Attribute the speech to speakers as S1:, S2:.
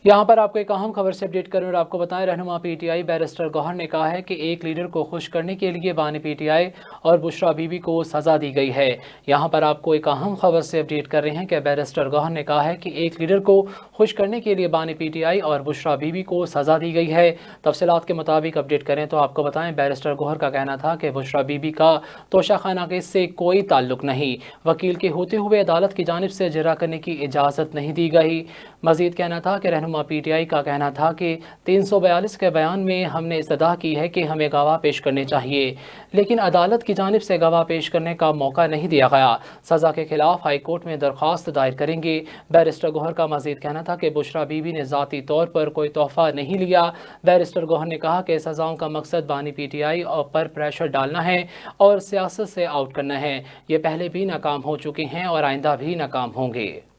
S1: यहाँ पर आपको एक अहम खबर से अपडेट करें और आपको बताएं, रहनुमा पीटीआई बैरिस्टर गौहर ने कहा है कि एक लीडर को खुश करने के लिए बानी पीटीआई और बुशरा बीबी को सज़ा दी गई है। यहाँ पर आपको एक अहम खबर से अपडेट कर रहे हैं कि बैरिस्टर गौहर ने कहा है कि एक लीडर को खुश करने के लिए बानी पीटीआई और बुशरा बीबी को सज़ा दी गई है। तफसीलात के मुताबिक अपडेट करें तो आपको बताएं, बैरिस्टर गौहर का कहना था कि बुशरा बीबी का तोशाखाना केस से कोई ताल्लुक नहीं, वकील के होते हुए अदालत की जानिब से जिरा करने की इजाज़त नहीं दी गई। मजीद कहना था कि रहनुमा पीटीआई का कहना था कि 342 के बयान में हमने इस्तदा की है कि हमें गवाह पेश करने चाहिए, लेकिन अदालत की जानिब से गवाह पेश करने का मौका नहीं दिया गया। सज़ा के खिलाफ हाई कोर्ट में दरख्वास्त दायर करेंगे। बैरिस्टर गौहर का मजीद कहना था कि बुशरा बीबी ने ज़ाती तौर पर कोई तोहफा नहीं लिया। बैरिस्टर गौहर ने कहा कि सज़ाओं का मकसद बानी पीटीआई पर प्रेशर डालना है और सियासत से आउट करना है। ये पहले भी नाकाम हो चुके हैं और आइंदा भी नाकाम होंगे।